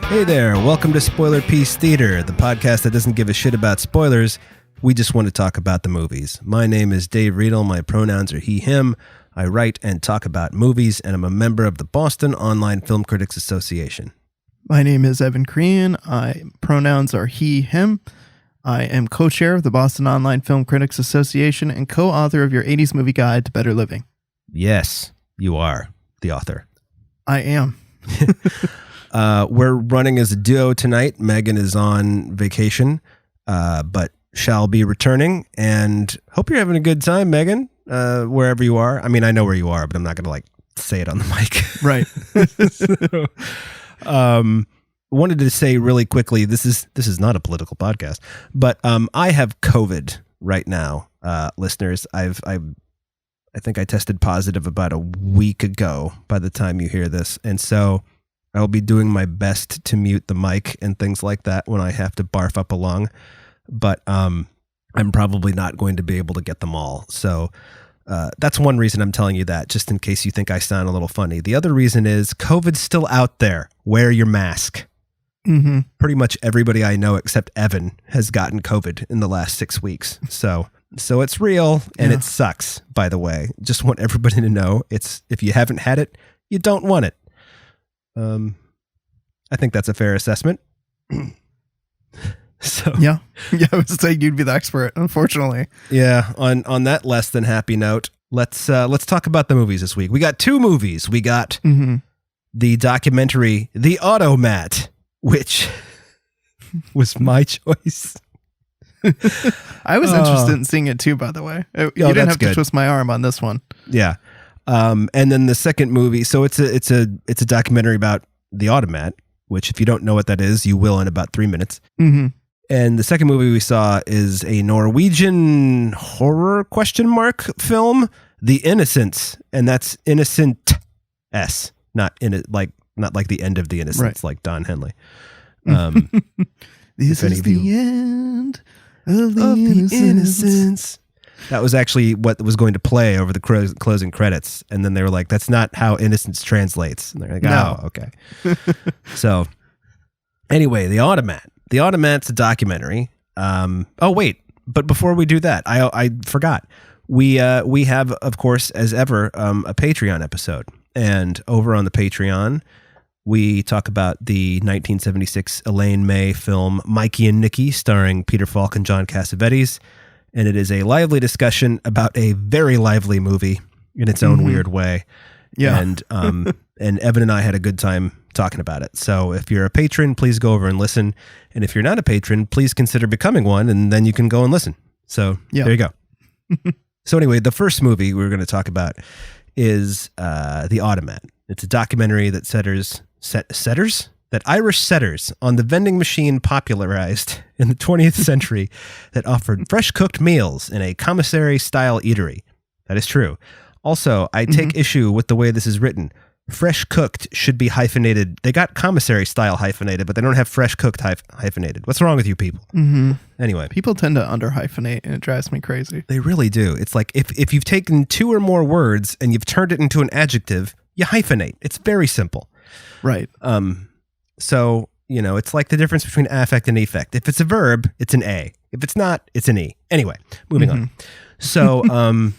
Hey there, welcome to Spoiler Piece Theater, the podcast that doesn't give a shit about spoilers. We just want to talk about the movies. My name is Dave Riedel. My pronouns are he, him. I write and talk about movies, and I'm a member of the Boston Online Film Critics Association. My name is Evan Crean. Pronouns are he, him. I am co-chair of the Boston Online Film Critics Association and co-author of your 80s movie guide to better living. Yes, you are the author. I am. We're running as a duo tonight. Megan is on vacation, but shall be returning. And hope you're having a good time, Megan, wherever you are. I mean, I know where you are, but I'm not going to say it on the mic. Right. Wanted to say really quickly, this is not a political podcast, but I have COVID right now, listeners. I think I tested positive about a week ago by the time you hear this, and so I'll be doing my best to mute the mic and things like that when I have to barf up a lung, but I'm probably not going to be able to get them all. So that's one reason I'm telling you that, just in case you think I sound a little funny. The other reason is COVID's still out there. Wear your mask. Mm-hmm. Pretty much everybody I know except Evan has gotten COVID in the last 6 weeks. So it's real and It sucks, by the way. Just want everybody to know if you haven't had it, you don't want it. I think that's a fair assessment. So yeah, I was saying you'd be the expert, unfortunately. Yeah. On that less than happy note, let's talk about the movies this week. We got 2 movies. We got the documentary, The Automat, which was my choice. I was interested in seeing it too, by the way. You didn't have to twist my arm on this one. Yeah. And then the second movie, so it's a documentary about the Automat, which if you don't know what that is, you will in about 3 minutes. Mm-hmm. And the second movie we saw is a Norwegian horror film, The Innocents, and that's Innocent S, not like the end of The Innocents, right. Like Don Henley. This is the end of the Innocents. That was actually what was going to play over the closing credits. And then they were like, that's not how Innocence translates. And they're like, no. Oh, okay. So anyway, The Automat. The Automat's a documentary. But before we do that, I forgot. We have, of course, as ever, a Patreon episode. And over on the Patreon, we talk about the 1976 Elaine May film Mikey and Nicky, starring Peter Falk and John Cassavetes. And it is a lively discussion about a very lively movie in its own weird way. Yeah. And Evan and I had a good time talking about it. So if you're a patron, please go over and listen. And if you're not a patron, please consider becoming one, and then you can go and listen. So There you go. So anyway, the first movie we're going to talk about is The Automat. It's a documentary that Irish setters on the vending machine popularized in the 20th century that offered fresh cooked meals in a commissary-style eatery. That is true. Also, I take issue with the way this is written. Fresh cooked should be hyphenated. They got commissary-style hyphenated, but they don't have fresh cooked hyphenated. What's wrong with you people? Mm-hmm. Anyway. People tend to under-hyphenate, and it drives me crazy. They really do. It's like if you've taken 2 or more words and you've turned it into an adjective, you hyphenate. It's very simple. Right. So, it's like the difference between affect and effect. If it's a verb, it's an A. If it's not, it's an E. Anyway, moving on. So,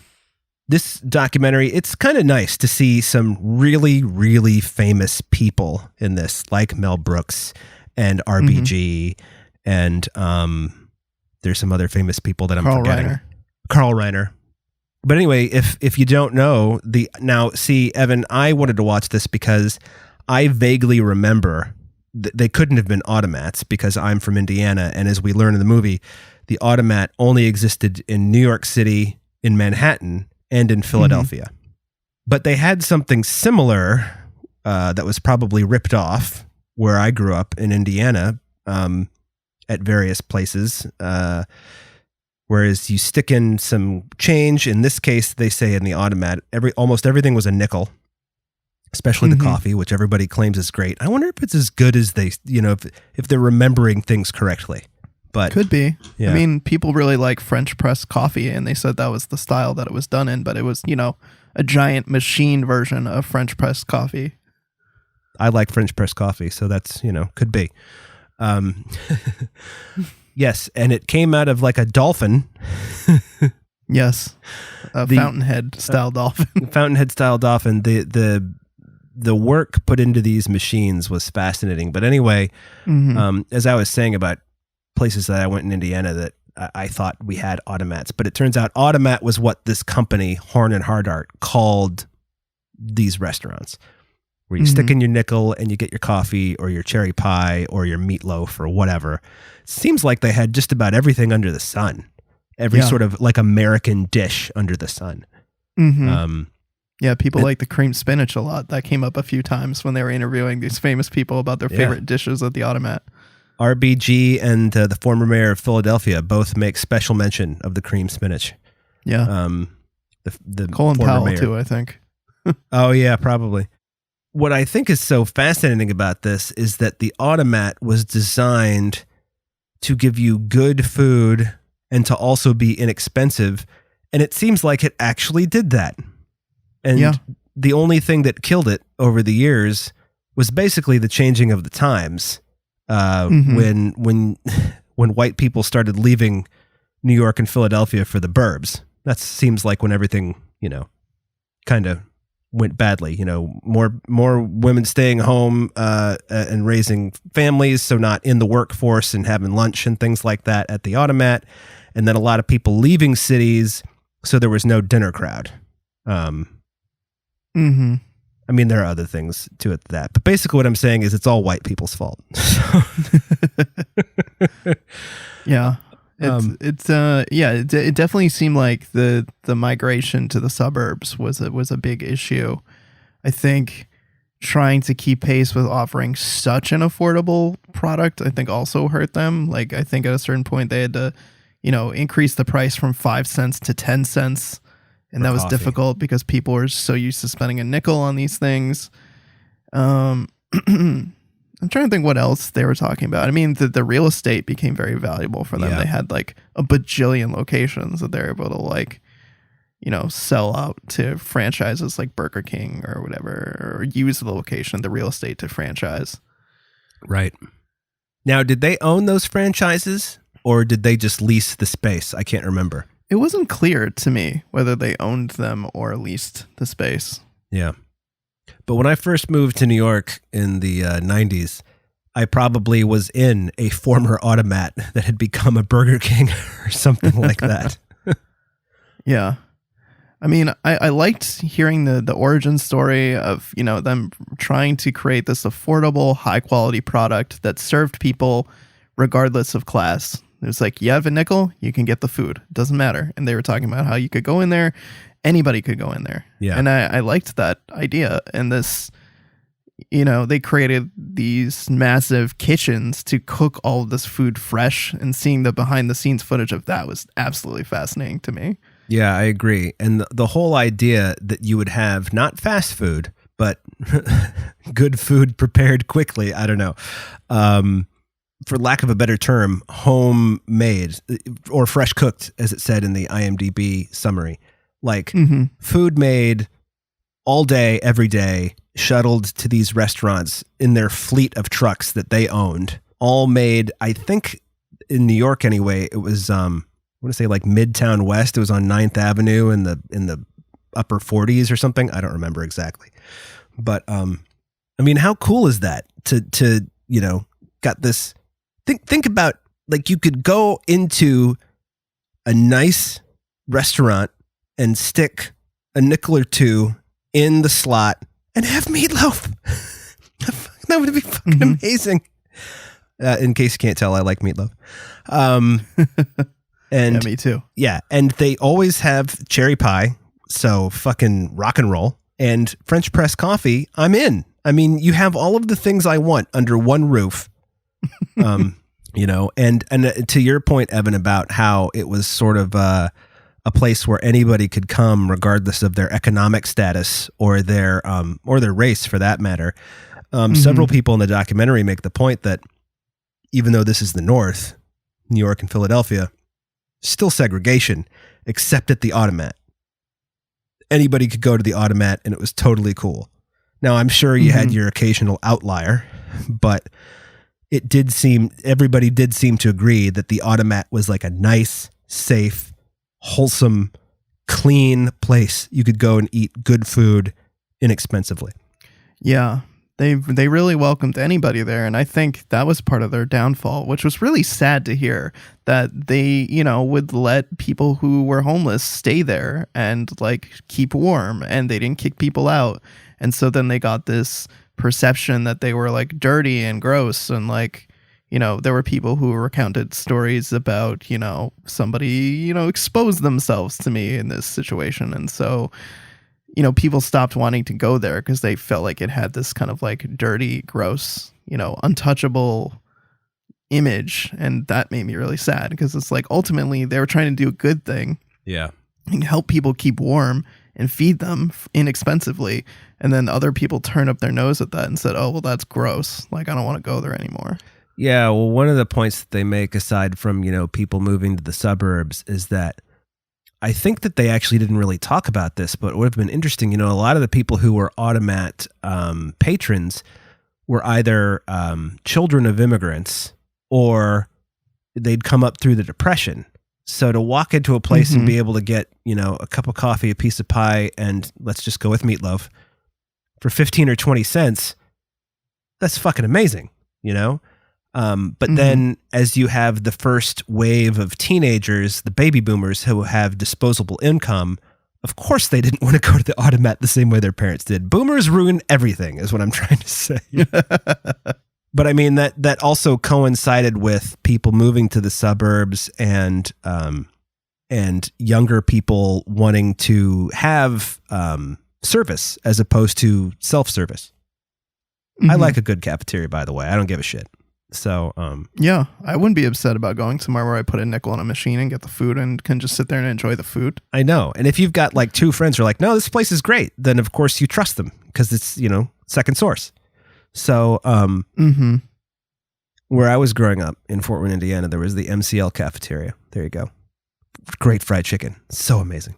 this documentary, it's kind of nice to see some really, really famous people in this, like Mel Brooks and RBG, and there's some other famous people that I'm forgetting. Carl Reiner. But anyway, if you don't know, Evan, I wanted to watch this because I vaguely remember they couldn't have been automats because I'm from Indiana, and as we learn in the movie, the Automat only existed in New York City, in Manhattan, and in Philadelphia. But they had something similar that was probably ripped off where I grew up in Indiana at various places, whereas you stick in some change. In this case, they say in the Automat, almost everything was a nickel. Especially the coffee, which everybody claims is great. I wonder if it's as good as they, if they're remembering things correctly. But could be. Yeah. I mean, people really like French press coffee, and they said that was the style that it was done in, but it was, a giant machine version of French press coffee. I like French press coffee, so that's, could be. Yes, and it came out of like a dolphin. Yes, a fountainhead style dolphin. Fountainhead style dolphin. The work put into these machines was fascinating. But anyway, as I was saying about places that I went in Indiana that I thought we had automats, but it turns out Automat was what this company, Horn and Hardart, called these restaurants, where you stick in your nickel and you get your coffee or your cherry pie or your meatloaf or whatever. Seems like they had just about everything under the sun. Every sort of like American dish under the sun. Yeah, people like the cream spinach a lot. That came up a few times when they were interviewing these famous people about their favorite dishes at the Automat. RBG and the former mayor of Philadelphia both make special mention of the cream spinach. Yeah. The Colin former Powell mayor. too, I think. Oh yeah, probably. What I think is so fascinating about this is that the Automat was designed to give you good food and to also be inexpensive. And it seems like it actually did that. And the only thing that killed it over the years was basically the changing of the times. When white people started leaving New York and Philadelphia for the burbs. That seems like when everything, kind of went badly. More women staying home and raising families, so not in the workforce and having lunch and things like that at the Automat. And then a lot of people leaving cities, so there was no dinner crowd. I mean, there are other things to it than that, but basically what I'm saying is it's all white people's fault. Yeah. It definitely seemed like the migration to the suburbs was a big issue. I think trying to keep pace with offering such an affordable product, I think also hurt them. Like, I think at a certain point they had to, increase the price from 5 cents to 10 cents. And that was difficult because people were so used to spending a nickel on these things. I'm trying to think what else they were talking about. I mean, the real estate became very valuable for them. Yeah. They had like a bajillion locations that they're able to sell out to franchises like Burger King or whatever, or use the location, the real estate to franchise. Right. Now, did they own those franchises or did they just lease the space? I can't remember. It wasn't clear to me whether they owned them or leased the space. Yeah. But when I first moved to New York in the 90s, I probably was in a former Automat that had become a Burger King or something like that. Yeah. I mean, I liked hearing the origin story of, them trying to create this affordable, high quality product that served people regardless of class. It was like, you have a nickel, you can get the food. It doesn't matter. And they were talking about how you could go in there. Anybody could go in there. Yeah. And I liked that idea. And this, they created these massive kitchens to cook all of this food fresh, and seeing the behind the scenes footage of that was absolutely fascinating to me. Yeah, I agree. And the whole idea that you would have not fast food, but good food prepared quickly. I don't know. For lack of a better term, homemade or fresh cooked, as it said in the IMDb summary. Like food made all day, every day, shuttled to these restaurants in their fleet of trucks that they owned, all made, I think in New York anyway, it was, I want to say like Midtown West. It was on 9th Avenue in the upper 40s or something. I don't remember exactly. But, I mean, how cool is that to got this, think about, like, you could go into a nice restaurant and stick a nickel or two in the slot and have meatloaf. That would be fucking amazing. In case you can't tell, I like meatloaf. And yeah, me too. Yeah. And they always have cherry pie. So fucking rock and roll. And French press coffee. I'm in. I mean, you have all of the things I want under one roof. And to your point, Evan, about how it was sort of a place where anybody could come regardless of their economic status or their race for that matter. Several people in the documentary make the point that even though this is the North, New York and Philadelphia, still segregation, except at the Automat. Anybody could go to the Automat and it was totally cool Now, I'm sure you had your occasional outlier, but everybody did seem to agree that the Automat was like a nice, safe, wholesome, clean place you could go and eat good food inexpensively. Yeah. They really welcomed anybody there, and I think that was part of their downfall, which was really sad to hear, that they, would let people who were homeless stay there and like keep warm, and they didn't kick people out. And so then they got this perception that they were like dirty and gross, and like, there were people who recounted stories about, somebody, exposed themselves to me in this situation. And so people stopped wanting to go there because they felt like it had this kind of like dirty, gross, untouchable image. And that made me really sad, because it's like ultimately they were trying to do a good thing. Yeah. And help people keep warm and feed them inexpensively. And then other people turned up their nose at that and said, oh, well, that's gross. Like, I don't want to go there anymore. Yeah. Well, one of the points that they make, aside from, people moving to the suburbs, is that I think that they actually didn't really talk about this, but it would have been interesting. A lot of the people who were Automat patrons were either children of immigrants, or they'd come up through the Depression. So to walk into a place and be able to get, a cup of coffee, a piece of pie, and let's just go with meatloaf for 15 or 20 cents, that's fucking amazing, But then as you have the first wave of teenagers, the baby boomers who have disposable income, of course they didn't want to go to the Automat the same way their parents did. Boomers ruin everything is what I'm trying to say. But I mean, that also coincided with people moving to the suburbs and younger people wanting to have service as opposed to self-service. I like a good cafeteria, by the way. I don't give a shit. So, yeah, I wouldn't be upset about going somewhere where I put a nickel in a machine and get the food and can just sit there and enjoy the food. I know. And if you've got like two friends who are like, no, this place is great, then of course you trust them because it's, second source. So, where I was growing up in Fort Wayne, Indiana, there was the MCL cafeteria. There you go. Great fried chicken. So amazing.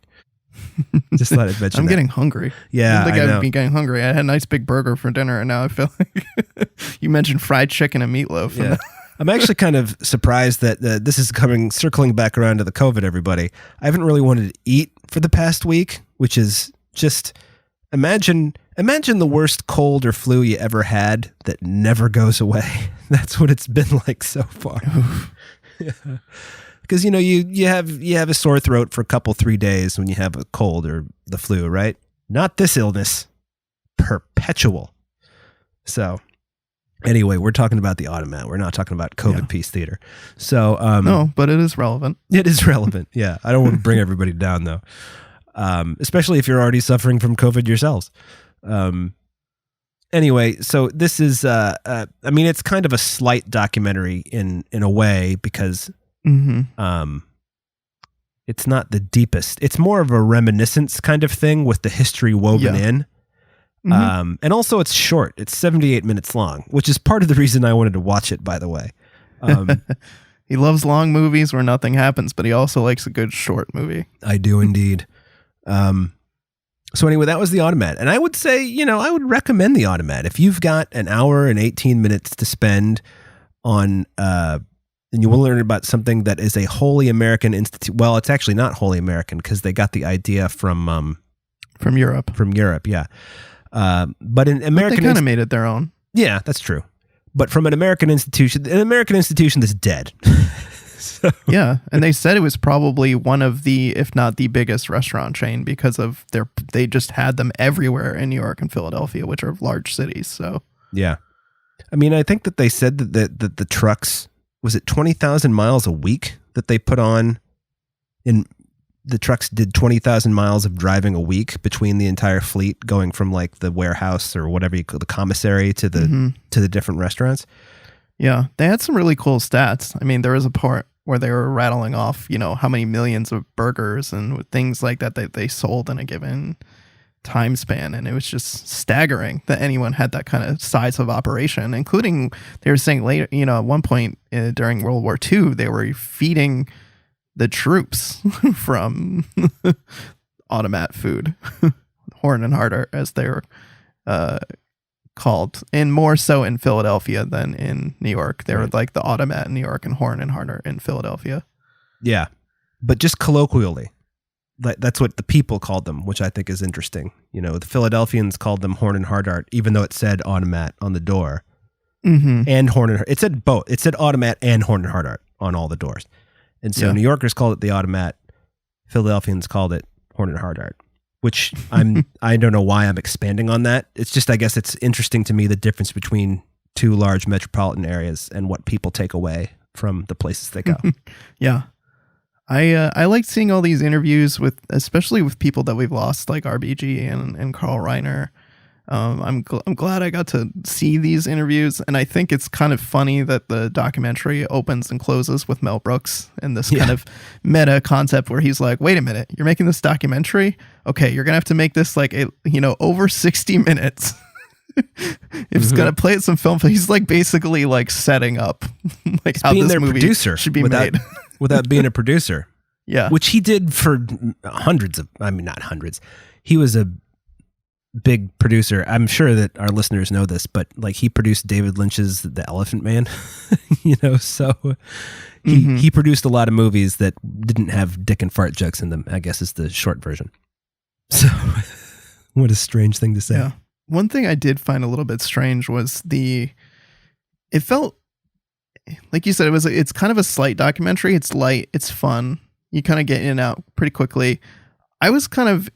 Just thought I'd mention I'm that. getting hungry. Yeah, I think I know. I'd be getting hungry. I had a nice big burger for dinner, and now I feel like you mentioned fried chicken and meatloaf. Yeah. I'm actually kind of surprised that this is circling back around to the COVID, everybody. I haven't really wanted to eat for the past week, which is just imagine the worst cold or flu you ever had that never goes away. That's what it's been like so far. Yeah. Because, you have a sore throat for a couple, 3 days when you have a cold or the flu, right? Not this illness. Perpetual. So anyway, we're talking about the Automat. We're not talking about COVID Peace Theater. So no, but it is relevant. It is relevant. Yeah. I don't want to bring everybody down though. Especially if you're already suffering from COVID yourselves. Anyway, so this is, it's kind of a slight documentary in a way because it's not the deepest. It's more of a reminiscence kind of thing with the history woven in. And also it's short. It's 78 minutes long, which is part of the reason I wanted to watch it, by the way. He loves long movies where nothing happens, but he also likes a good short movie. I do indeed. So anyway, that was the Automat. And I would say, I would recommend the Automat. If you've got an hour and 18 minutes to spend on, and you will learn about something that is a wholly American institute. Well, it's actually not wholly American because they got the idea from Europe. From Europe, yeah. But in American, they kind of made it their own. Yeah, that's true. But from an American institution that's dead. So. Yeah, and they said it was probably one of the, if not the biggest restaurant chain because of they just had them everywhere in New York and Philadelphia, which are large cities. So yeah, I mean, I think that they said that the trucks, was it 20,000 miles a week that they put on? In the trucks did 20,000 miles of driving a week between the entire fleet, going from like the warehouse or whatever you call the commissary to the different restaurants. Yeah, they had some really cool stats. I mean, there was a part where they were rattling off, how many millions of burgers and things like that they sold in a given time span. And it was just staggering that anyone had that kind of size of operation, including they were saying later, at one point during World War II, they were feeding the troops from Automat food, Horn and Harder, as they were called, and more so in Philadelphia than in New York. They were like the Automat in New York and Horn and Hardart in Philadelphia. Yeah, but just colloquially. That's what the people called them, which I think is interesting. You know, the Philadelphians called them Horn and Hardart, even though it said Automat on the door. Mm-hmm. And Horn and it said both. It said Automat and Horn and Hardart on all the doors. And so New Yorkers called it the Automat. Philadelphians called it Horn and Hardart, which I don't know why I'm expanding on that. It's just, I guess it's interesting to me, the difference between two large metropolitan areas and what people take away from the places they go. Yeah. I liked seeing all these interviews especially with people that we've lost, like RBG and Carl Reiner. I'm glad I got to see these interviews, and I think it's kind of funny that the documentary opens and closes with Mel Brooks and this kind of meta concept where he's like, "Wait a minute, you're making this documentary? Okay, you're gonna have to make this like over 60 minutes." If it's gonna play at some film, he's like basically like setting up like it's how being this their movie producer should be made. Without being a producer. Yeah. Which he did for not hundreds. He was a big producer. I'm sure that our listeners know this, but like he produced David Lynch's The Elephant Man, so he produced a lot of movies that didn't have dick and fart jokes in them, I guess is the short version. So what a strange thing to say. Yeah. One thing I did find a little bit strange was it felt like you said, it's kind of a slight documentary. It's light, it's fun. You kind of get in and out pretty quickly. I was kind of,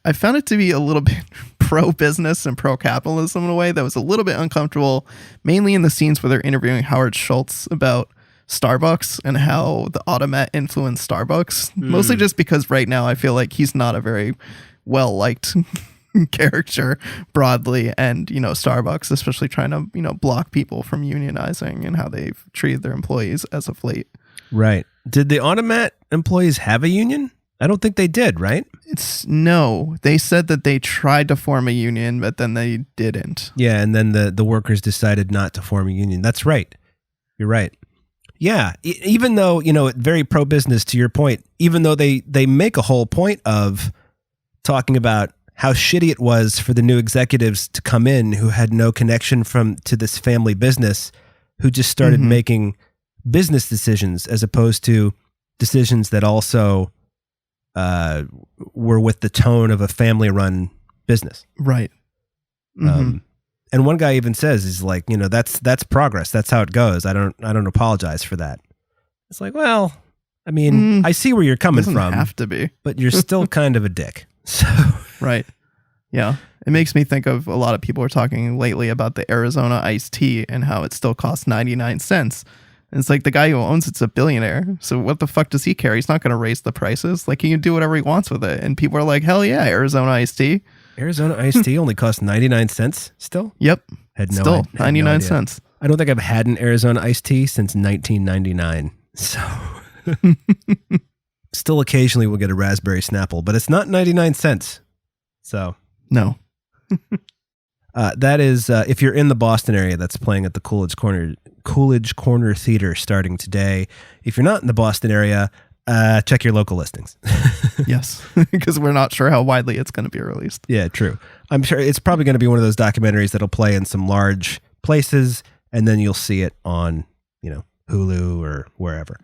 I found it to be a little bit pro-business and pro-capitalism in a way that was a little bit uncomfortable, mainly in the scenes where they're interviewing Howard Schultz about Starbucks and how the Automat influenced Starbucks. Mostly just because right now I feel like he's not a very well-liked character broadly, and Starbucks especially trying to block people from unionizing and how they've treated their employees as of late. Right. Did the Automat employees have a union? I don't think they did, right? No. They said that they tried to form a union, but then they didn't. Yeah, and then the workers decided not to form a union. That's right. You're right. Yeah, even though, very pro-business to your point, even though they make a whole point of talking about how shitty it was for the new executives to come in who had no connection to this family business, who just started making business decisions as opposed to decisions that also were with the tone of a family-run business. Right. And one guy even says, he's like, that's progress. That's how it goes. I don't apologize for that. It's like, well, I mean, I see where you're coming from. Doesn't have to be, but you're still kind of a dick. So right. Yeah. It makes me think of a lot of people are talking lately about the Arizona iced tea and how it still costs 99 cents. And it's like the guy who owns it's a billionaire. So what the fuck does he care? He's not going to raise the prices. Like he can do whatever he wants with it. And people are like, hell yeah, Arizona iced tea. Arizona iced tea only costs 99 cents still? Yep. Had 99 cents. I don't think I've had an Arizona iced tea since 1999. So still occasionally we'll get a raspberry Snapple, but it's not 99 cents. So no. That is, if you're in the Boston area, that's playing at the Coolidge Corner Theater starting today. If you're not in the Boston area, check your local listings. Yes, because we're not sure how widely it's going to be released. Yeah, true. I'm sure it's probably going to be one of those documentaries that'll play in some large places, and then you'll see it on, Hulu or wherever.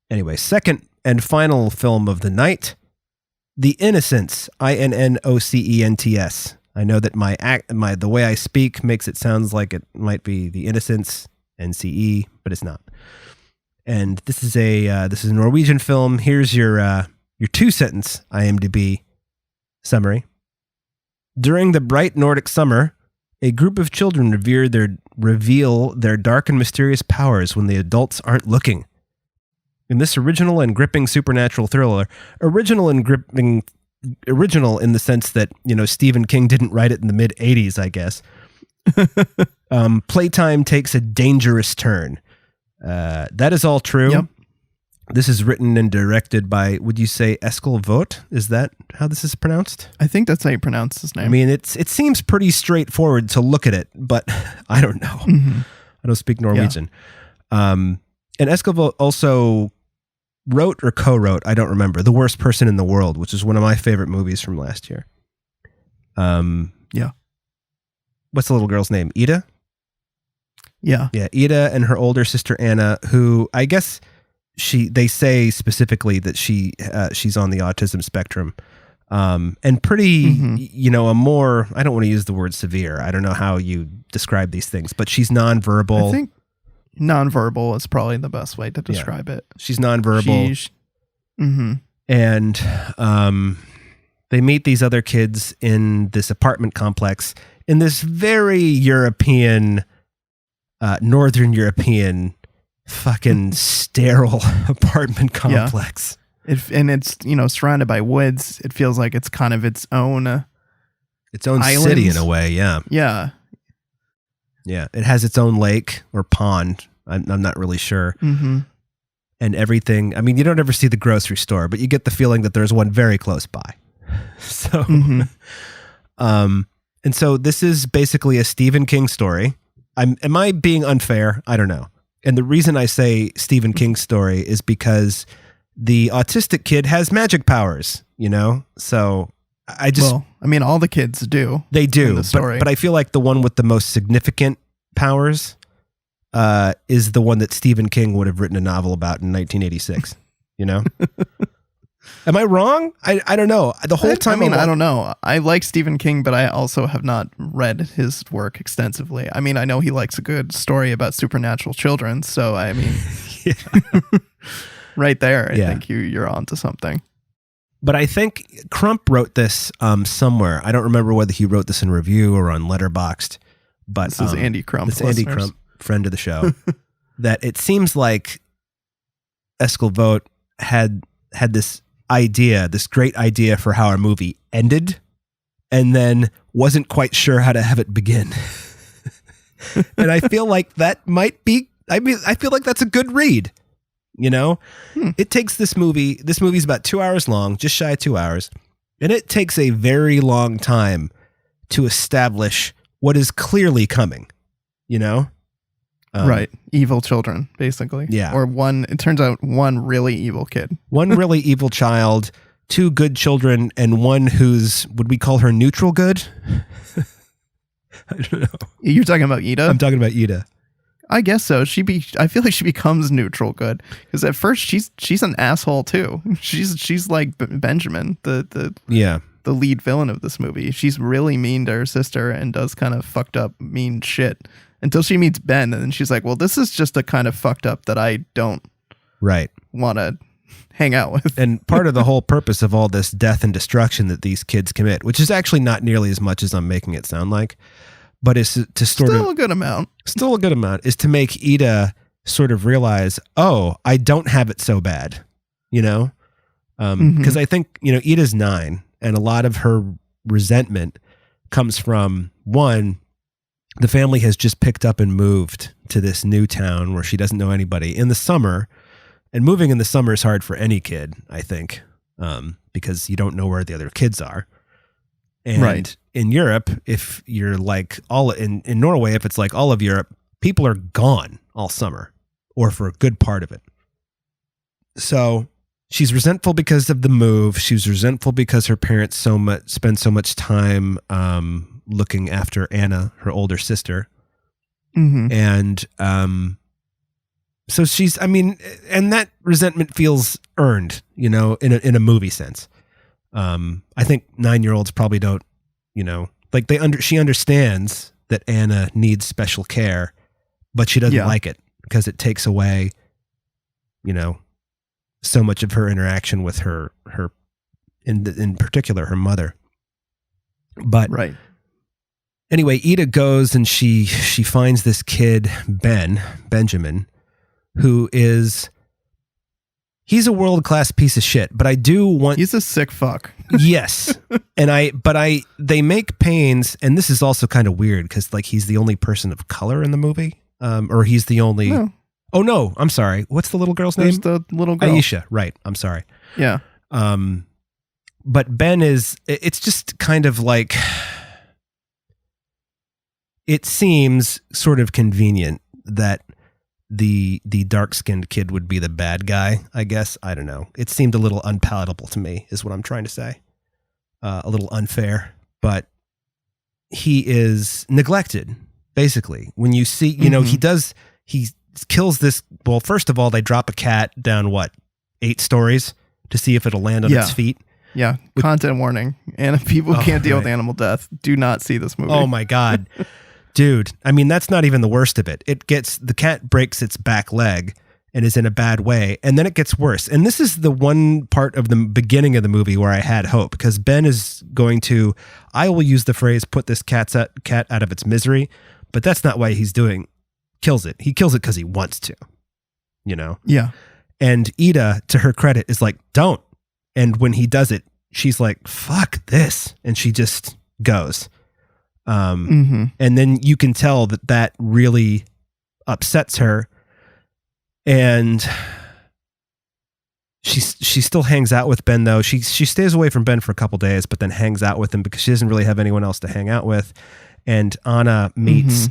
Anyway, second and final film of the night, The Innocents, Innocents. I know that the way I speak makes it sounds like it might be The Innocents, NCE, but it's not. And this is a Norwegian film. Here's your 2-sentence IMDb summary. During the bright Nordic summer, a group of children reveal their dark and mysterious powers when the adults aren't looking. In this original and gripping supernatural thriller, original in the sense that, Stephen King didn't write it in the mid-'80s, I guess. Playtime takes a dangerous turn. That is all true. Yep. This is written and directed by, would you say Eskil Vogt? Is that how this is pronounced? I think that's how you pronounce his name. I mean, it seems pretty straightforward to look at it, but I don't know. I don't speak Norwegian. Yeah. And Eskil Vogt also wrote or co-wrote, I don't remember, The Worst Person in the World, which is one of my favorite movies from last year. Yeah. What's the little girl's name? Ida? Yeah. Yeah, Ida and her older sister Anna, who I guess they say specifically that she's on the autism spectrum. And pretty, a more, I don't want to use the word severe. I don't know how you describe these things, but she's nonverbal. I think nonverbal is probably the best way to describe it. She's nonverbal. And they meet these other kids in this apartment complex in this very European, Northern European fucking sterile apartment complex. And it's, surrounded by woods. It feels like it's kind of its own city in a way. Yeah. Yeah. Yeah. It has its own lake or pond. I'm not really sure. And everything. I mean, you don't ever see the grocery store, but you get the feeling that there's one very close by. So, and so this is basically a Stephen King story. Am I being unfair? I don't know. And the reason I say Stephen King story is because the autistic kid has magic powers, So all the kids do. They do, the story. But I feel like the one with the most significant powers is the one that Stephen King would have written a novel about in 1986. Am I wrong? I don't know. The whole time. I don't know. I like Stephen King, but I also have not read his work extensively. I mean, I know he likes a good story about supernatural children. So, I mean, right there, I think you're onto something. But I think Crump wrote this somewhere. I don't remember whether he wrote this in review or on Letterboxd. But this is Andy Crump. It's Andy Crump, friend of the show. That it seems like Eskelvoet had this great idea for how a movie ended, and then wasn't quite sure how to have it begin. And I feel like that might be. I feel like that's a good read. It takes this movie's about 2 hours long, just shy of 2 hours. And it takes a very long time to establish what is clearly coming, right. Evil children, basically. Yeah. Or it turns out one really evil kid. One really evil child, two good children, and one who's, would we call her neutral good? I don't know. You're talking about Ida? I'm talking about Ida. I guess so. I feel like she becomes neutral good because at first she's an asshole too. She's like Benjamin, the lead villain of this movie. She's really mean to her sister and does kind of fucked up mean shit until she meets Ben, and then she's like, "Well, this is just a kind of fucked up that I don't want to hang out with." And part of the whole purpose of all this death and destruction that these kids commit, which is actually not nearly as much as I'm making it sound like, but is to still a good amount, is to make Ida sort of realize, oh, I don't have it so bad, because I think, Ida's 9 and a lot of her resentment comes from, one, the family has just picked up and moved to this new town where she doesn't know anybody in the summer, and moving in the summer is hard for any kid, I think, because you don't know where the other kids are. And in Europe, if you're like in Norway, if it's like all of Europe, people are gone all summer or for a good part of it. So she's resentful because of the move. She's resentful because her parents spend so much time looking after Anna, her older sister. And so she's, and that resentment feels earned, in a movie sense. I think 9-year-olds probably don't, she understands that Anna needs special care, but she doesn't like it because it takes away, so much of her interaction with her in particular, her mother. But anyway, Ida goes and she finds this kid, Benjamin, who is, he's a world-class piece of shit, but I do want... He's a sick fuck. Yes. They make pains, and this is also kind of weird because he's the only person of color in the movie, or he's the only... No. Oh no, I'm sorry. What's the little girl's name? The little girl. Aisha, right. I'm sorry. Yeah. But Ben it's just kind of like, it seems sort of convenient that the dark-skinned kid would be the bad guy, I guess. I don't know. It seemed a little unpalatable to me, is what I'm trying to say. A little unfair, but he is neglected, basically. When you see, he kills this. Well, first of all, they drop a cat down, 8 stories to see if it'll land on its feet. Yeah. Content warning. And if people can't deal with animal death, do not see this movie. Oh my God. Dude. I mean, that's not even the worst of it. The cat breaks its back leg and is in a bad way. And then it gets worse. And this is the one part of the beginning of the movie where I had hope, because Ben is going to, I will use the phrase, put this cat out of its misery, but that's not why kills it. He kills it because he wants to, Yeah. And Ida, to her credit, is like, don't. And when he does it, she's like, fuck this. And she just goes. And then you can tell that really upsets her. And she still hangs out with Ben, though. She stays away from Ben for a couple days, but then hangs out with him because she doesn't really have anyone else to hang out with. And Anna meets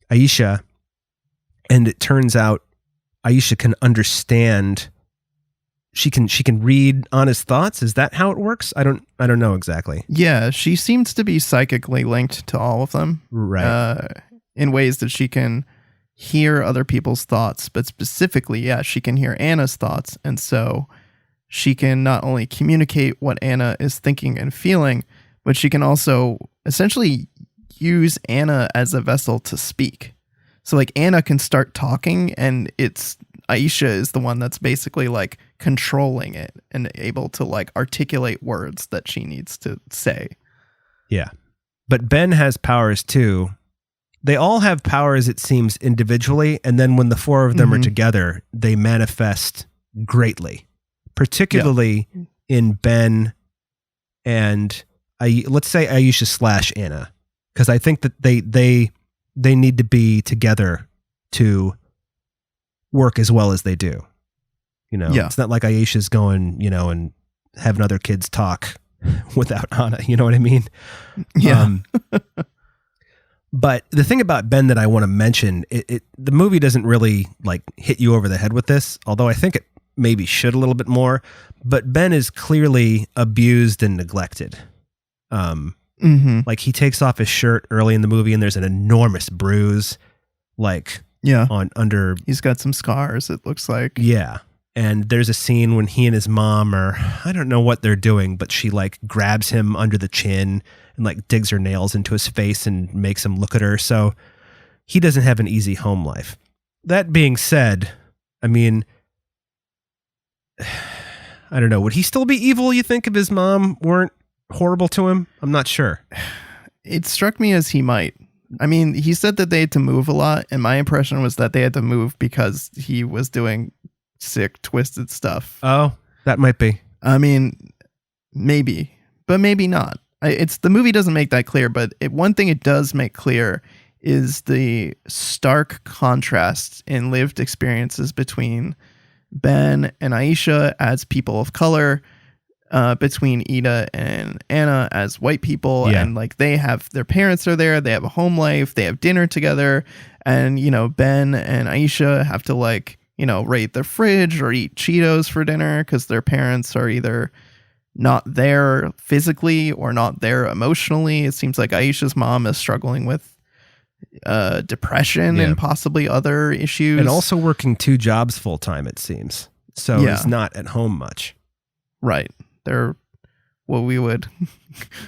Aisha. And it turns out Aisha can understand. She can read Anna's thoughts. Is that how it works? I don't know exactly. Yeah, she seems to be psychically linked to all of them, right? In ways that she can hear other people's thoughts, but specifically, she can hear Anna's thoughts, and so she can not only communicate what Anna is thinking and feeling, but she can also essentially use Anna as a vessel to speak. So like Anna can start talking, and it's Aisha is the one that's basically like controlling it and able to like articulate words that she needs to say. Yeah. But Ben has powers too. They all have powers, it seems, individually. And then when the 4 of them are together, they manifest greatly, particularly in Ben and let's say Aisha / Anna. Because I think that they need to be together to work as well as they do. It's not like Aisha's going, and having other kids talk without Anna. You know what I mean? Yeah. But the thing about Ben that I want to mention, the movie doesn't really like hit you over the head with this, although I think it maybe should a little bit more. But Ben is clearly abused and neglected. Like he takes off his shirt early in the movie, and there's an enormous bruise, under. He's got some scars, it looks like. Yeah. And there's a scene when he and his mom I don't know what they're doing, but she like grabs him under the chin and like digs her nails into his face and makes him look at her. So he doesn't have an easy home life. That being said, I mean, I don't know. Would he still be evil, you think, if his mom weren't horrible to him? I'm not sure. It struck me as he might. I mean, he said that they had to move a lot, and my impression was that they had to move because he was doing sick, twisted stuff. Oh, that might be. I mean, maybe, but maybe not. The movie doesn't make that clear, but one thing it does make clear is the stark contrast in lived experiences between Ben and Aisha as people of color, between Ida and Anna as white people. Yeah. And like their parents are there, they have a home life, they have dinner together, and Ben and Aisha have to raid their fridge or eat Cheetos for dinner because their parents are either not there physically or not there emotionally. It seems like Aisha's mom is struggling with depression and possibly other issues, and also working 2 jobs full time, it seems. So he's not at home much. Right. They're what we would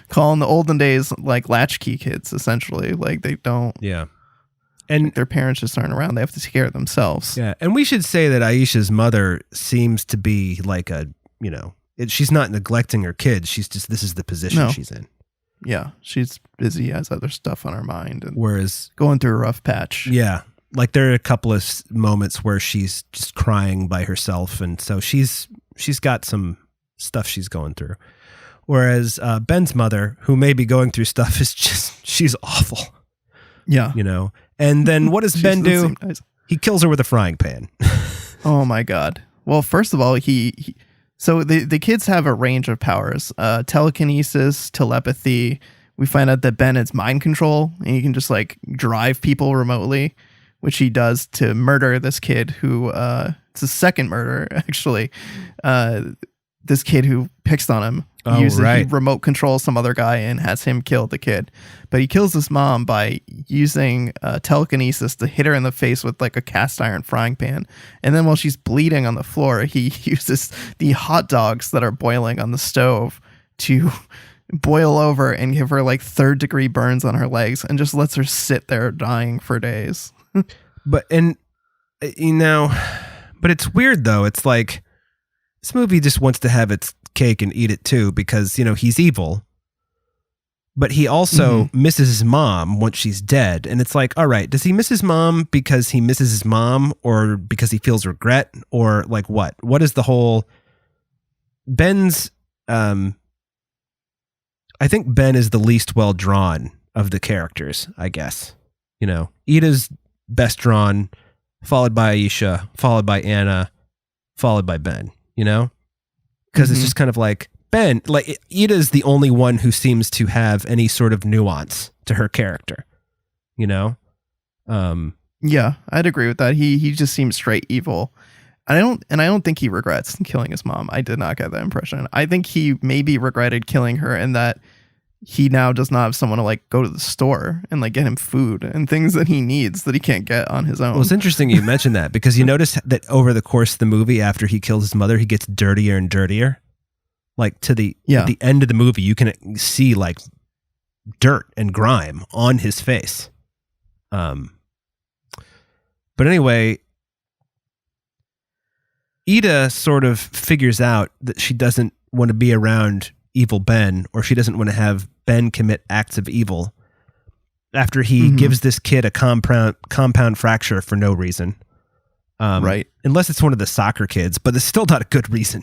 call in the olden days like latchkey kids, essentially. Like they don't. Yeah. And their parents just aren't around. They have to take care of themselves. Yeah. And we should say that Aisha's mother seems to be like she's not neglecting her kids. She's just, this is the position she's in. Yeah. She's busy, has other stuff on her mind. And whereas going through a rough patch. Yeah. Like there are a couple of moments where she's just crying by herself. And so she's got some stuff she's going through. Whereas Ben's mother, who may be going through stuff, is just, she's awful. Yeah. And then what does Ben do? Nice. He kills her with a frying pan. Oh my God. Well, first of all, so the kids have a range of powers, telekinesis, telepathy. We find out that Ben has mind control, and he can just like drive people remotely, which he does to murder this kid who, it's a second murder, actually. this kid who picks on him. Oh, right. He remote controls some other guy and has him kill the kid. But he kills his mom by using telekinesis to hit her in the face with like a cast iron frying pan. And then while she's bleeding on the floor, he uses the hot dogs that are boiling on the stove to boil over and give her like 3rd-degree burns on her legs and just lets her sit there dying for days. But it's weird though. It's like this movie just wants to have its cake and eat it too, because he's evil, but he also misses his mom once she's dead. And it's like, all right, does he miss his mom because he misses his mom, or because he feels regret, or like what is the whole Ben's I think Ben is the least well drawn of the characters, I guess. Ida's best drawn, followed by Aisha, followed by Anna, followed by Ben, because it's just kind of like Ben, like Ida's the only one who seems to have any sort of nuance to her character, Yeah, I'd agree with that. He just seems straight evil. I don't think he regrets killing his mom. I did not get that impression. I think he maybe regretted killing her, and that he now does not have someone to like go to the store and like get him food and things that he needs that he can't get on his own. Well, it's interesting you mentioned that, because you notice that over the course of the movie, after he kills his mother, he gets dirtier and dirtier. Like at the end of the movie, you can see like dirt and grime on his face. But anyway, Ida sort of figures out that she doesn't want to be around evil Ben, or she doesn't want to have Ben commit acts of evil, after he gives this kid a compound fracture for no reason. Right. Unless it's one of the soccer kids, but it's still not a good reason,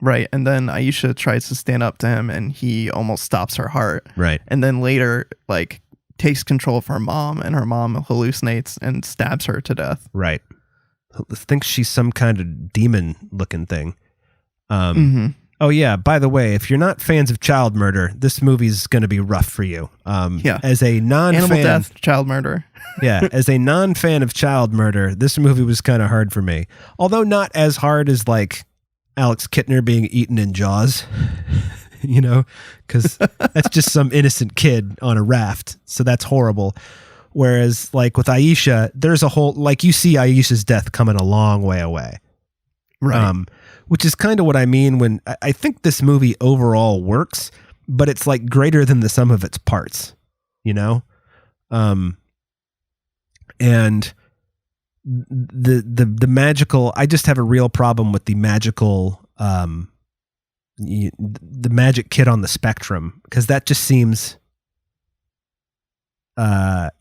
Right. And then Aisha tries to stand up to him and he almost stops her heart. Right. And then later, like, takes control of her mom, and her mom hallucinates and stabs her to death. Right. Thinks she's some kind of demon looking thing. Oh yeah, by the way, if you're not fans of child murder, this movie's going to be rough for you. As a non-fan, animal death, child murder. As a non-fan of child murder, this movie was kind of hard for me. Although not as hard as like Alex Kittner being eaten in Jaws, because that's just some innocent kid on a raft. So that's horrible. Whereas like with Aisha, there's a whole, like you see Aisha's death coming a long way away. Right. Which is kind of what I mean when I think this movie overall works, but it's like greater than the sum of its parts, And the magical, I just have a real problem with the magical, the magic kid on the spectrum, because that just seems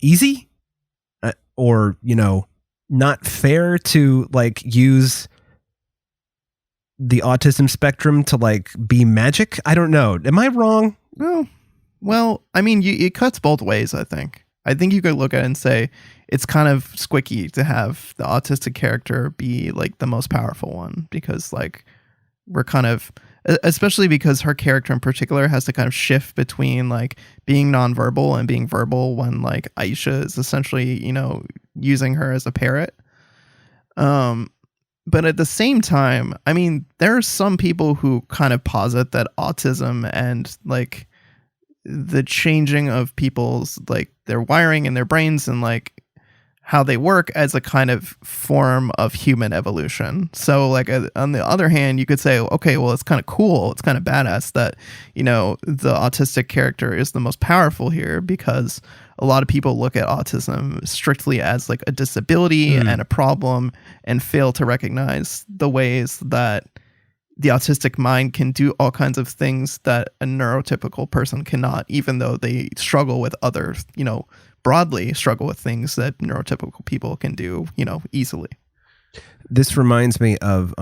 easy, or not fair to like use the autism spectrum to like be magic. I don't know. Am I wrong? Well, I mean, it cuts both ways, I think. I think you could look at it and say it's kind of squicky to have the autistic character be like the most powerful one, because like we're kind of, especially because her character in particular has to kind of shift between like being nonverbal and being verbal, when like Aisha is essentially, using her as a parrot. But at the same time, I mean, there are some people who kind of posit that autism and like the changing of people's like their wiring in their brains and like how they work as a kind of form of human evolution. So like on the other hand, you could say, okay, well, it's kind of cool. It's kind of badass that, the autistic character is the most powerful here, because a lot of people look at autism strictly as like a disability and a problem, and fail to recognize the ways that the autistic mind can do all kinds of things that a neurotypical person cannot, even though they struggle with other, broadly struggle with things that neurotypical people can do, easily. This reminds me of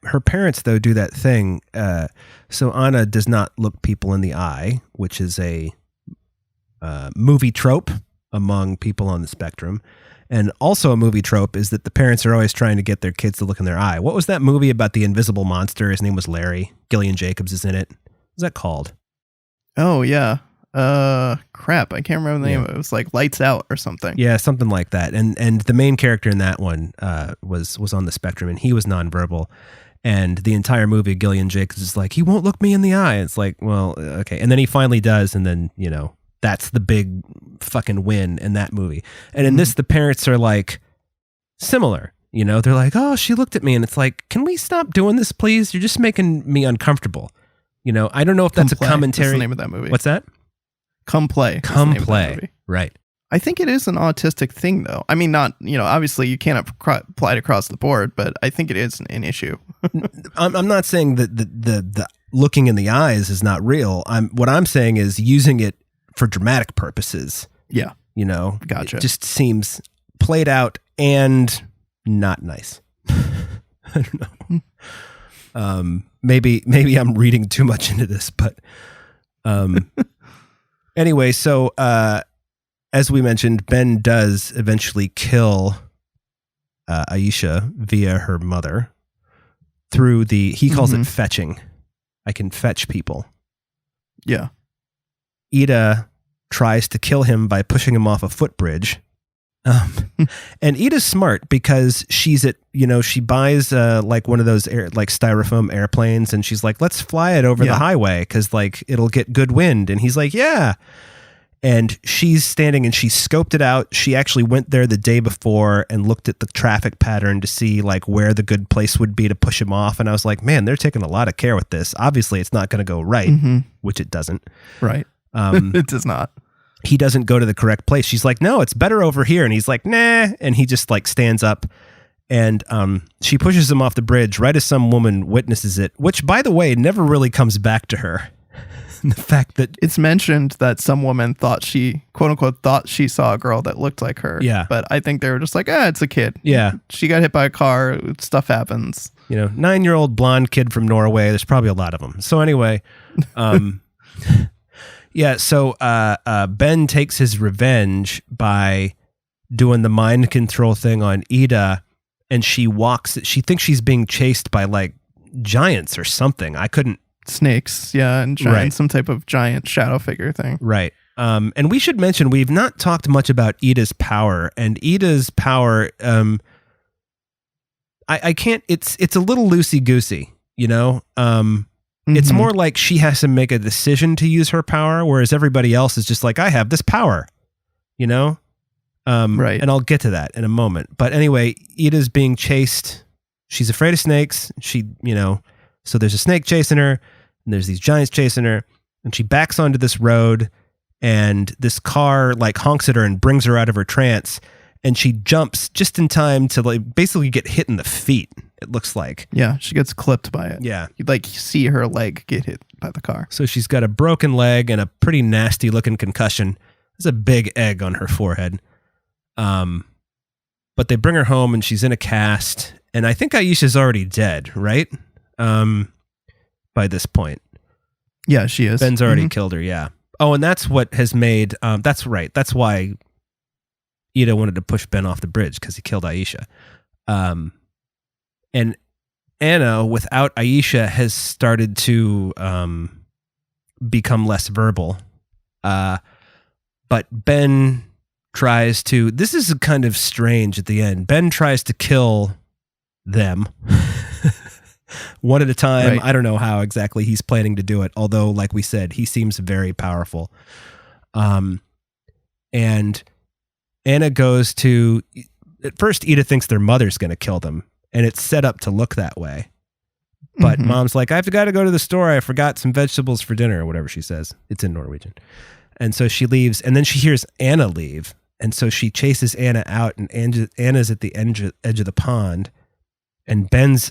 her parents, though, do that thing. So Anna does not look people in the eye, which is a movie trope among people on the spectrum. And also a movie trope is that the parents are always trying to get their kids to look in their eye. What was that movie about the invisible monster? His name was Larry. Gillian Jacobs is in it. What's that called? Oh, yeah. Crap. I can't remember the name of it. It was like Lights Out or something. Yeah, something like that. And the main character in that one was on the spectrum, and he was nonverbal. And the entire movie, Gillian Jacobs is like, he won't look me in the eye. It's like, well, okay. And then he finally does. And then, that's the big fucking win in that movie. And in this, the parents are like similar. They're like, oh, she looked at me. And it's like, can we stop doing this, please? You're just making me uncomfortable. I don't know if that's a commentary. That's the name of that movie. What's that? Come Play. Come Play. Right. I think it is an autistic thing, though. I mean, not, obviously you can't apply it across the board, but I think it is an issue. I'm not saying that the looking in the eyes is not real. What I'm saying is using it for dramatic purposes. Yeah. Gotcha. It just seems played out and not nice. I don't know. Maybe I'm reading too much into this, but anyway, so as we mentioned, Ben does eventually kill Aisha via her mother through he calls it fetching. I can fetch people. Yeah. Ida tries to kill him by pushing him off a footbridge. And Ida's smart because she's she buys like one of those like styrofoam airplanes, and she's like, let's fly it over the highway because like it'll get good wind. And he's like, yeah. And she's standing and she scoped it out. She actually went there the day before and looked at the traffic pattern to see like where the good place would be to push him off. And I was like, man, they're taking a lot of care with this. Obviously, it's not going to go right, which it doesn't. Right. It does not. He doesn't go to the correct place. She's like, no, it's better over here. And he's like, nah. And he just like stands up and she pushes him off the bridge right as some woman witnesses it, which by the way, never really comes back to her. The fact that it's mentioned that some woman thought she, quote unquote, thought she saw a girl that looked like her. Yeah. But I think they were just like, it's a kid. Yeah. She got hit by a car. Stuff happens. 9-year-old blonde kid from Norway. There's probably a lot of them. So anyway, yeah. So Ben takes his revenge by doing the mind control thing on Ida, and she thinks she's being chased by like giants or something. I couldn't. Snakes, yeah, and giant, some type of giant shadow figure thing. Right. And we should mention, we've not talked much about Ida's power, and Ida's power, I can't, it's a little loosey-goosey, It's more like she has to make a decision to use her power, whereas everybody else is just like, I have this power, Right. And I'll get to that in a moment. But anyway, Ida's being chased. She's afraid of snakes. So there's a snake chasing her, and there's these giants chasing her, and she backs onto this road, and this car like honks at her and brings her out of her trance, and she jumps just in time to like basically get hit in the feet. It looks like. Yeah, she gets clipped by it. Yeah. You like see her leg get hit by the car. So she's got a broken leg and a pretty nasty looking concussion. There's a big egg on her forehead. But they bring her home and she's in a cast, and I think Aisha's already dead, right? By this point. Yeah, she is. Ben's already killed her, yeah. Oh, and that's what has made, that's right. That's why Ida wanted to push Ben off the bridge, because he killed Aisha. And Anna, without Aisha, has started to become less verbal. But Ben tries to, this is kind of strange at the end. Ben tries to kill them. One at a time. Right. I don't know how exactly he's planning to do it. Although, like we said, he seems very powerful. And Anna goes to, at first Ida thinks their mother's going to kill them, and it's set up to look that way. But mom's like, I've got to go to the store. I forgot some vegetables for dinner, or whatever she says. It's in Norwegian. And so she leaves, and then she hears Anna leave. And so she chases Anna out, and Anna's at the edge of the pond, and Ben's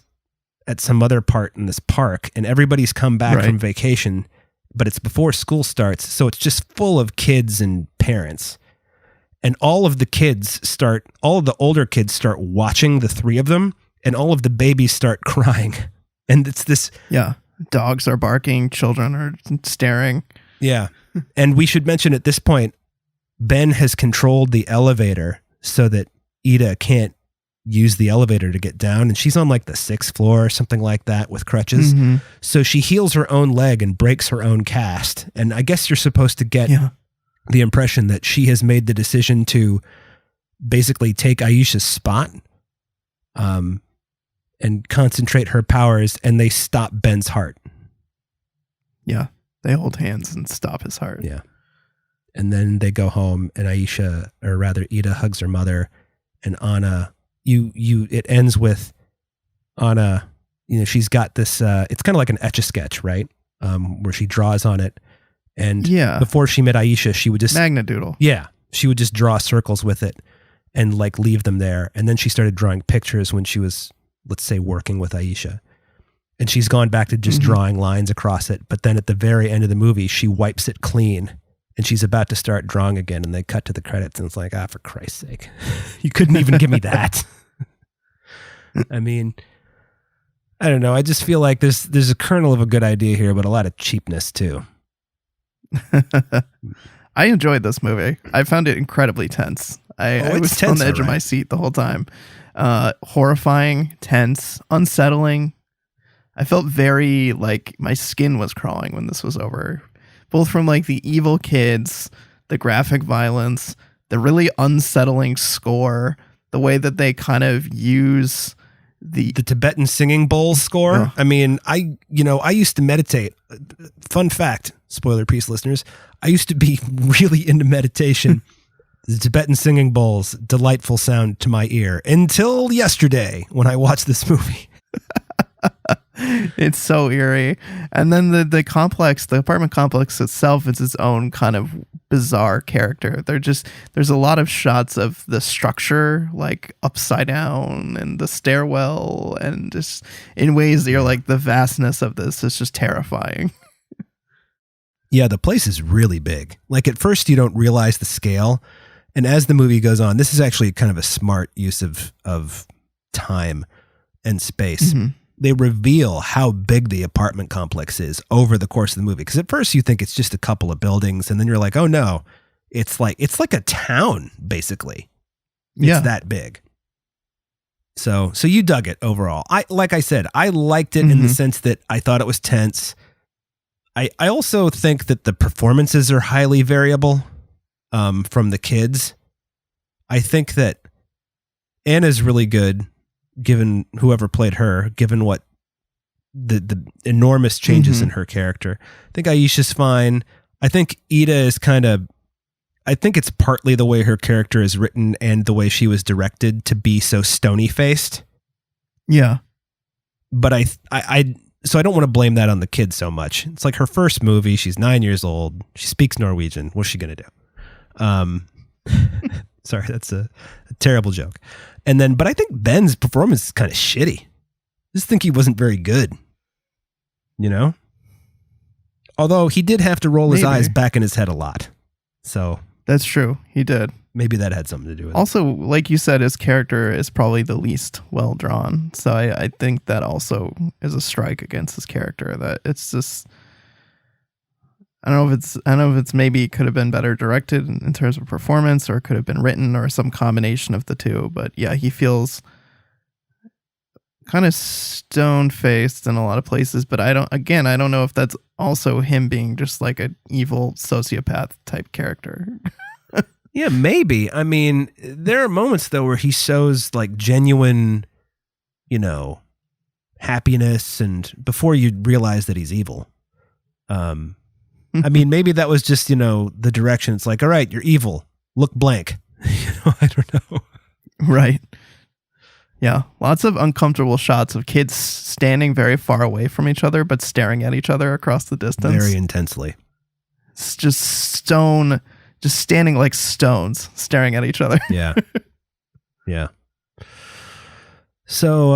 at some other part in this park, and everybody's come back from vacation, but it's before school starts. So it's just full of kids and parents, and all of the older kids start watching the three of them, and all of the babies start crying. And it's this, dogs are barking, children are staring. Yeah. And we should mention at this point, Ben has controlled the elevator so that Ida can't use the elevator to get down, and she's on like the 6th floor or something like that with crutches. So she heals her own leg and breaks her own cast. And I guess you're supposed to get the impression that she has made the decision to basically take Aisha's spot. and concentrate her powers, and they stop Ben's heart. Yeah. They hold hands and stop his heart. Yeah. And then they go home, and Ida hugs her mother, and Anna, it ends with Anna, she's got this, it's kind of like an Etch-a-Sketch, right? Where she draws on it. And before she met Aisha, she would just Magnadoodle. Yeah. She would just draw circles with it and like leave them there. And then she started drawing pictures when she was, let's say, working with Aisha. And she's gone back to just drawing lines across it. But then at the very end of the movie, she wipes it clean and she's about to start drawing again. And they cut to the credits and it's like, for Christ's sake, you couldn't even give me that. I mean, I don't know. I just feel like there's a kernel of a good idea here, but a lot of cheapness too. I enjoyed this movie. I found it incredibly tense. I was tense, on the edge of my seat the whole time. Horrifying, tense, unsettling. I felt very like my skin was crawling when this was over. Both from like the evil kids, the graphic violence, the really unsettling score, the way that they kind of use the Tibetan singing bowl score. Oh. I mean, I used to meditate. Fun fact, spoiler piece listeners, I used to be really into meditation. The Tibetan singing bowls, delightful sound to my ear until yesterday when I watched this movie. It's so eerie. And then the apartment complex itself is its own kind of bizarre character. There's a lot of shots of the structure like upside down and the stairwell, and just in ways that you're like, the vastness of this is just terrifying. Yeah, the place is really big. Like at first you don't realize the scale. And as the movie goes on, this is actually kind of a smart use of time and space. Mm-hmm. They reveal how big the apartment complex is over the course of the movie. Because at first you think it's just a couple of buildings, and then you're like, oh no, it's like a town, basically. It's that big. So you dug it overall. Like I said, I liked it in the sense that I thought it was tense. I also think that the performances are highly variable from the kids. I think that Anna's really good, given whoever played her, given what the enormous changes in her character. I think Aisha's fine. I think Ida is I think it's partly the way her character is written and the way she was directed to be so stony faced. Yeah. But so I don't want to blame that on the kid so much. It's like her first movie. She's 9 years old. She speaks Norwegian. What's she going to do? Sorry, that's a terrible joke. But I think Ben's performance is kind of shitty. I just think he wasn't very good. Although he did have to roll his eyes back in his head a lot. So that's true. He did. Maybe that had something to do with it. Also, like you said, his character is probably the least well drawn. So I think that also is a strike against his character. That it's just, I don't know if it's maybe could have been better directed in terms of performance, or it could have been written, or some combination of the two. But yeah, he feels kind of stone-faced in a lot of places. But I don't know if that's also him being just like an evil sociopath type character. Yeah, maybe. I mean, there are moments though where he shows like genuine, happiness, and before you realize that he's evil. I mean, maybe that was just, the direction. It's like, all right, you're evil. Look blank. I don't know. Right. Yeah. Lots of uncomfortable shots of kids standing very far away from each other, but staring at each other across the distance. Very intensely. It's just standing like stones, staring at each other. Yeah. Yeah. So,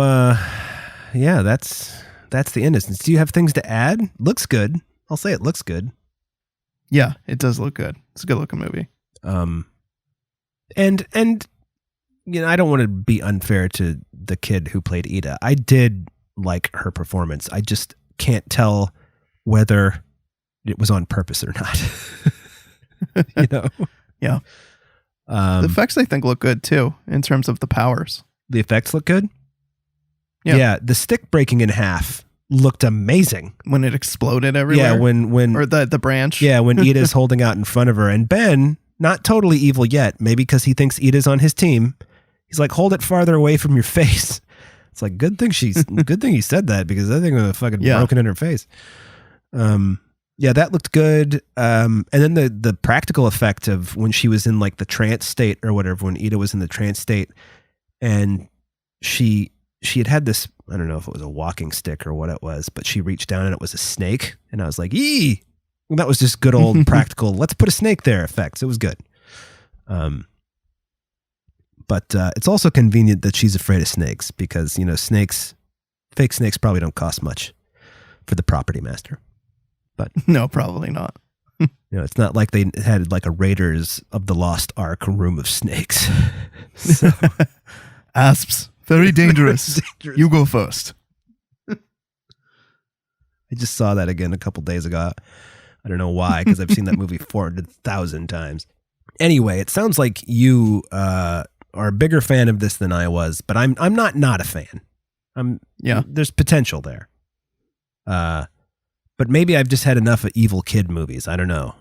that's the Innocents. Do you have things to add? Looks good. I'll say it looks good. Yeah, it does look good. It's a good looking movie. And I don't want to be unfair to the kid who played Ida. I did like her performance. I just can't tell whether it was on purpose or not. Yeah. The effects I think look good too in terms of the powers. The effects look good? Yeah. The stick breaking in half looked amazing when it exploded everywhere. Yeah, when or the branch. Yeah, when Ida's holding out in front of her, and Ben, not totally evil yet, maybe because he thinks Ida's on his team, he's like, hold it farther away from your face. It's like, good thing he said that, because that thing would have fucking broken in her face. Yeah, that looked good. And then the practical effect of when she was in like the trance state or whatever, when Ida was in the trance state, and she had this, I don't know if it was a walking stick or what it was, but she reached down and it was a snake. And I was like, "Ee!" Well, that was just good old practical, let's put a snake there effects. It was good. But it's also convenient that she's afraid of snakes, because, fake snakes probably don't cost much for the property master. But no, probably not. It's not like they had like a Raiders of the Lost Ark room of snakes. So. Asps, very dangerous. You go first. I just saw that again a couple days ago. I don't know why, because I've seen that movie 400,000 times. Anyway, it sounds like you are a bigger fan of this than I was, but I'm not a fan. There's potential there. But maybe I've just had enough of evil kid movies. I don't know.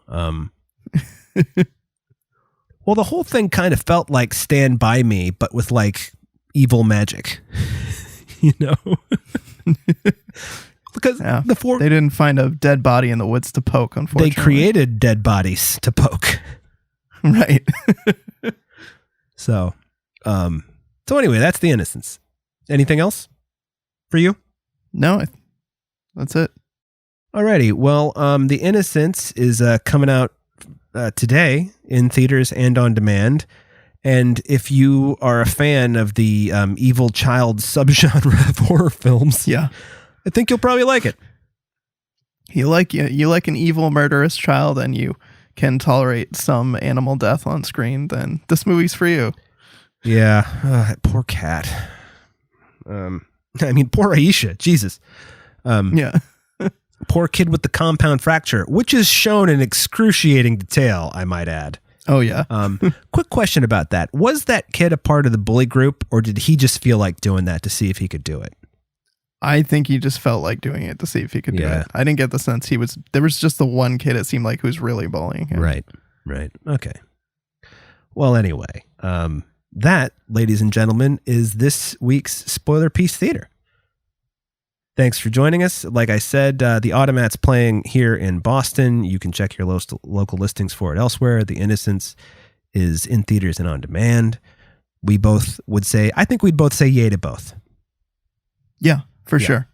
Well, the whole thing kind of felt like Stand By Me, but with like evil magic, because they didn't find a dead body in the woods to poke. Unfortunately, they created dead bodies to poke. Right. So anyway, that's The Innocents. Anything else for you? No, that's it. Alrighty. Well, The Innocents is coming out today in theaters and on demand. And if you are a fan of the evil child subgenre of horror films, I think you'll probably like it. You like an evil murderous child, and you can tolerate some animal death on screen, then this movie's for you. Yeah. Poor cat. Poor Aisha. Jesus. Poor kid with the compound fracture, which is shown in excruciating detail, I might add. Oh, yeah. Quick question about that. Was that kid a part of the bully group, or did he just feel like doing that to see if he could do it? I think he just felt like doing it to see if he could do it. I didn't get the sense there was just the one kid, it seemed like, who was really bullying him. Right. Okay. Well, anyway, that, ladies and gentlemen, is this week's Spoiler Piece Theater. Thanks for joining us. Like I said, the Automat's playing here in Boston. You can check your local listings for it elsewhere. The Innocents is in theaters and on demand. I think we'd both say yay to both. Yeah, for sure.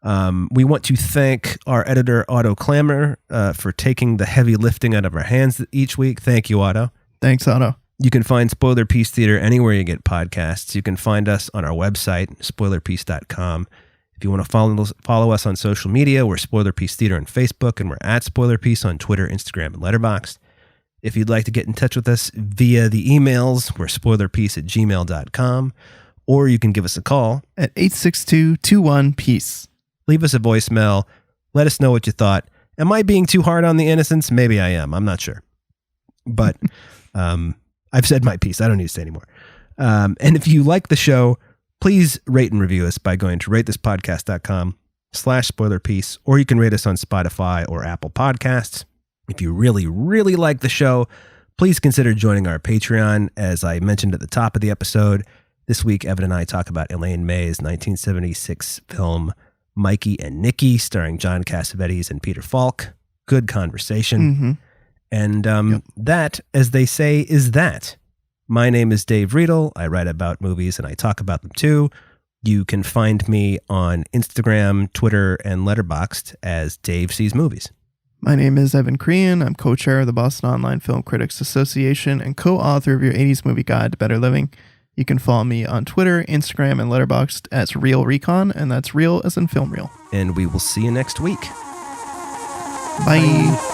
We want to thank our editor, Otto Clammer, for taking the heavy lifting out of our hands each week. Thank you, Otto. Thanks, Otto. You can find Spoiler Piece Theater anywhere you get podcasts. You can find us on our website, spoilerpiece.com. If you want to follow us on social media, we're Spoiler Piece Theater on Facebook, and we're at Spoiler Piece on Twitter, Instagram, and Letterboxd. If you'd like to get in touch with us via the emails, we're spoilerpiece@gmail.com, or you can give us a call at 862-21-PEACE. Leave us a voicemail. Let us know what you thought. Am I being too hard on The Innocents? Maybe I am. I'm not sure. But I've said my piece. I don't need to say anymore. And if you like the show, please rate and review us by going to ratethispodcast.com/spoilerpiece, or you can rate us on Spotify or Apple Podcasts. If you really, really like the show, please consider joining our Patreon. As I mentioned at the top of the episode, this week, Evan and I talk about Elaine May's 1976 film, Mikey and Nicky, starring John Cassavetes and Peter Falk. Good conversation. Mm-hmm. And that, as they say, is that. My name is Dave Riedel. I write about movies and I talk about them too. You can find me on Instagram, Twitter, and Letterboxd as Dave Sees Movies. My name is Evan Crean. I'm co-chair of the Boston Online Film Critics Association and co-author of your 80s Movie Guide to Better Living. You can follow me on Twitter, Instagram, and Letterboxd as Real Recon, and that's real as in film reel. And we will see you next week. Bye.